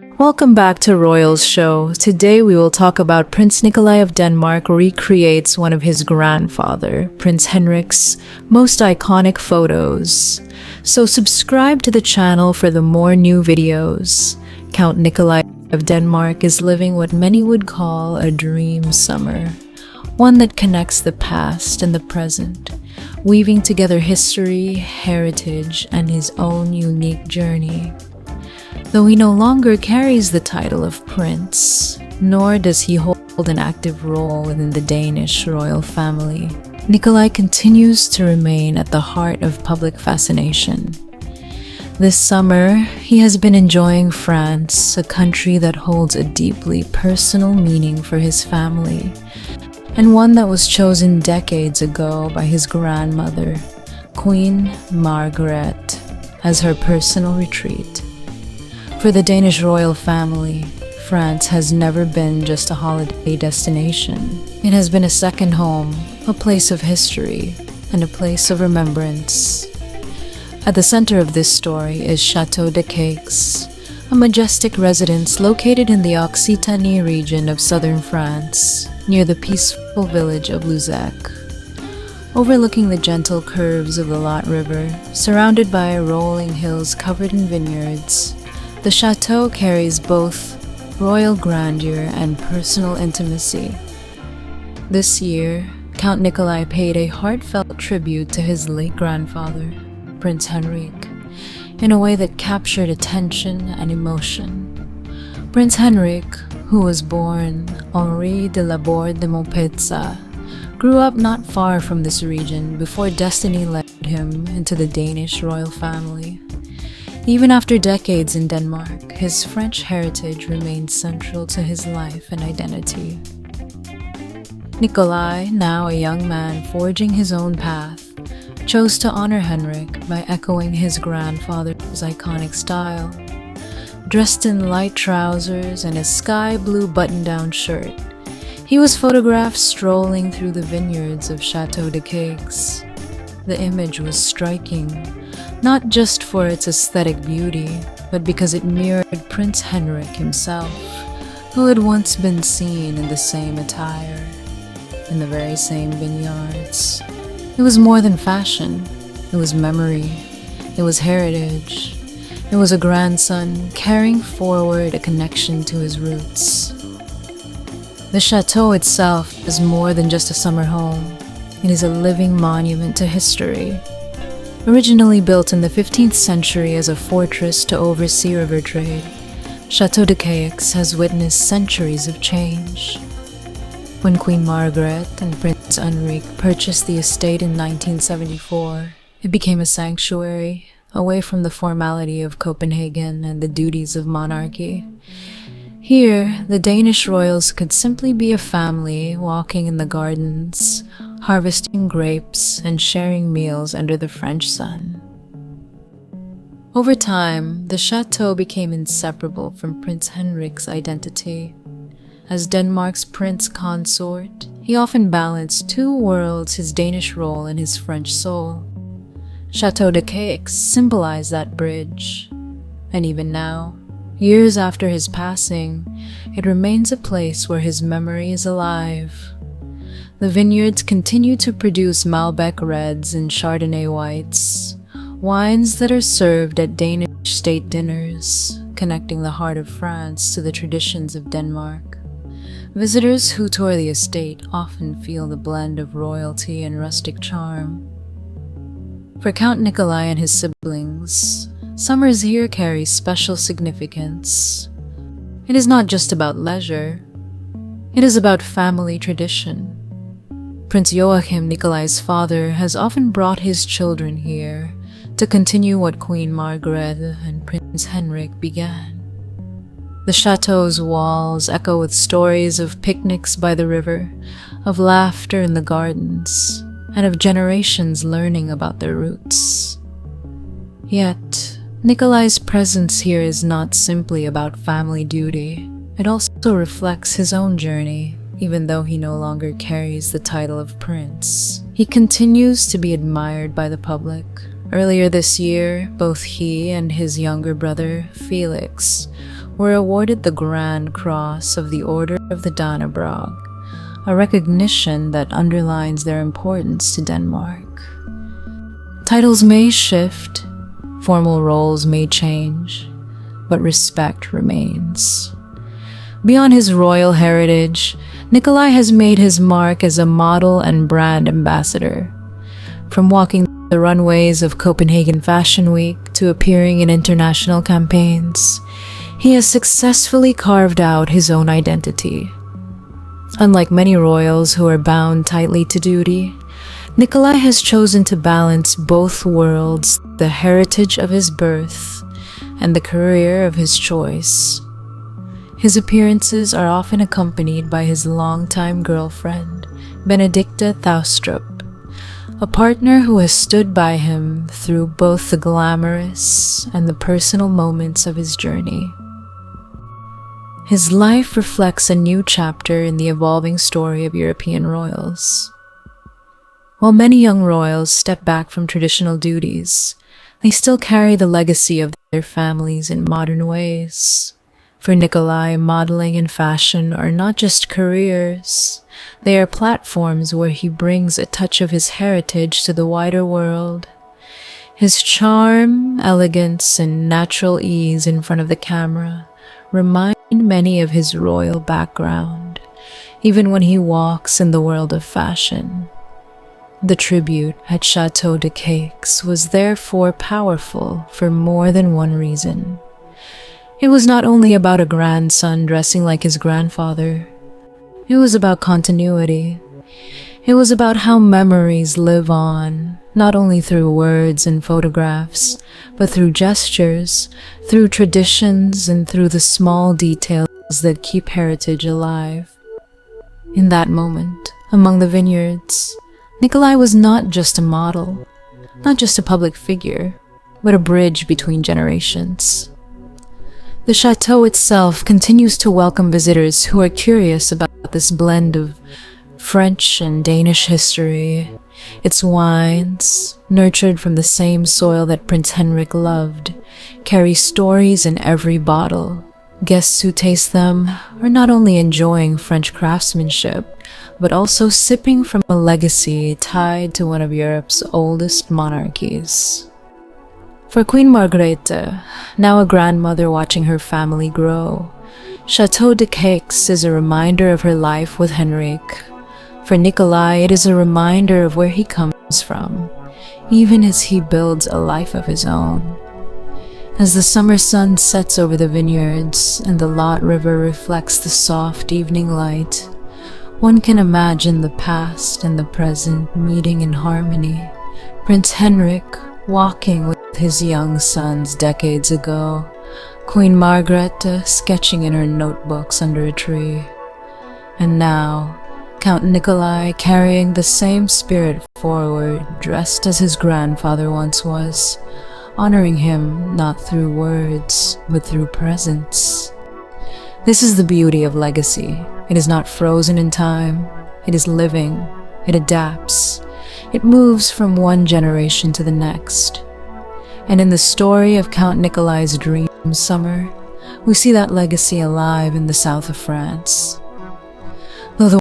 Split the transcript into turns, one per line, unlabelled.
Welcome back to Royals Show. Today we will talk about Prince Nikolai of Denmark recreates one of his grandfather, Prince Henrik's, most iconic photos. So subscribe to the channel for the more new videos. Count Nikolai of Denmark is living what many would call a dream summer, one that connects the past and the present, weaving together history, heritage, and his own unique journey. Though he no longer carries the title of prince, nor does he hold an active role within the Danish royal family, Nikolai continues to remain at the heart of public fascination. This summer, he has been enjoying France, a country that holds a deeply personal meaning for his family, and one that was chosen decades ago by his grandmother, Queen Margaret, as her personal retreat. For the Danish royal family, France has never been just a holiday destination. It has been a second home, a place of history, and a place of remembrance. At the center of this story is Château de Cayx, a majestic residence located in the Occitanie region of southern France, near the peaceful village of Luzac. Overlooking the gentle curves of the Lot River, surrounded by rolling hills covered in vineyards, the chateau carries both royal grandeur and personal intimacy. This year, Count Nikolai paid a heartfelt tribute to his late grandfather, Prince Henrik, in a way that captured attention and emotion. Prince Henrik, who was born Henri de la Borde de Montpezat, grew up not far from this region before destiny led him into the Danish royal family. Even after decades in Denmark, his French heritage remained central to his life and identity. Nikolai, now a young man forging his own path, chose to honor Henrik by echoing his grandfather's iconic style. Dressed in light trousers and a sky blue button-down shirt, he was photographed strolling through the vineyards of Château de Cayx. The image was striking, not just for its aesthetic beauty, but because it mirrored Prince Henrik himself, who had once been seen in the same attire, in the very same vineyards. It was more than fashion. It was memory. It was heritage. It was a grandson carrying forward a connection to his roots. The chateau itself is more than just a summer home. It is a living monument to history. Originally built in the 15th century as a fortress to oversee river trade, Château de Cayx has witnessed centuries of change. When Queen Margaret and Prince Henrik purchased the estate in 1974, it became a sanctuary, away from the formality of Copenhagen and the duties of monarchy. Here, the Danish royals could simply be a family walking in the gardens, harvesting grapes and sharing meals under the French sun. Over time, the chateau became inseparable from Prince Henrik's identity. As Denmark's prince consort, he often balanced two worlds, his Danish role and his French soul. Château de Cayx symbolized that bridge, and even now, years after his passing, it remains a place where his memory is alive. The vineyards continue to produce Malbec reds and Chardonnay whites, wines that are served at Danish state dinners, connecting the heart of France to the traditions of Denmark. Visitors who tour the estate often feel the blend of royalty and rustic charm. For Count Nikolai and his siblings, summers here carry special significance. It is not just about leisure, it is about family tradition. Prince Joachim, Nikolai's father, has often brought his children here to continue what Queen Margaret and Prince Henrik began. The chateau's walls echo with stories of picnics by the river, of laughter in the gardens, and of generations learning about their roots. Yet, Nikolai's presence here is not simply about family duty. It also reflects his own journey. Even though he no longer carries the title of prince, he continues to be admired by the public. Earlier this year, both he and his younger brother, Felix, were awarded the Grand Cross of the Order of the Dannebrog, a recognition that underlines their importance to Denmark. Titles may shift, formal roles may change, but respect remains. Beyond his royal heritage, Nikolai has made his mark as a model and brand ambassador. From walking the runways of Copenhagen Fashion Week to appearing in international campaigns, he has successfully carved out his own identity. Unlike many royals who are bound tightly to duty, Nikolai has chosen to balance both worlds, the heritage of his birth and the career of his choice. His appearances are often accompanied by his longtime girlfriend, Benedicta Thaustrup, a partner who has stood by him through both the glamorous and the personal moments of his journey. His life reflects a new chapter in the evolving story of European royals. While many young royals step back from traditional duties, they still carry the legacy of their families in modern ways. For Nikolai, modeling and fashion are not just careers, they are platforms where he brings a touch of his heritage to the wider world. His charm, elegance, and natural ease in front of the camera remind many of his royal background, even when he walks in the world of fashion. The tribute at Château de Cayx was therefore powerful for more than one reason. It was not only about a grandson dressing like his grandfather. It was about continuity. It was about how memories live on, not only through words and photographs, but through gestures, through traditions, and through the small details that keep heritage alive. In that moment, among the vineyards, Nikolai was not just a model, not just a public figure, but a bridge between generations. The chateau itself continues to welcome visitors who are curious about this blend of French and Danish history. Its wines, nurtured from the same soil that Prince Henrik loved, carry stories in every bottle. Guests who taste them are not only enjoying French craftsmanship, but also sipping from a legacy tied to one of Europe's oldest monarchies. For Queen Margrethe, now a grandmother watching her family grow, Château de Cayx is a reminder of her life with Henrik. For Nikolai, it is a reminder of where he comes from, even as he builds a life of his own. As the summer sun sets over the vineyards and the Lot River reflects the soft evening light, one can imagine the past and the present meeting in harmony. Prince Henrik walking with his young sons decades ago, Queen Margrethe sketching in her notebooks under a tree, and now Count Nikolai carrying the same spirit forward, dressed as his grandfather once was, honoring him not through words, but through presence. This is the beauty of legacy. It is not frozen in time. It is living. It adapts. It moves from one generation to the next. And in the story of Count Nikolai's dream summer, we see that legacy alive in the south of France. Though the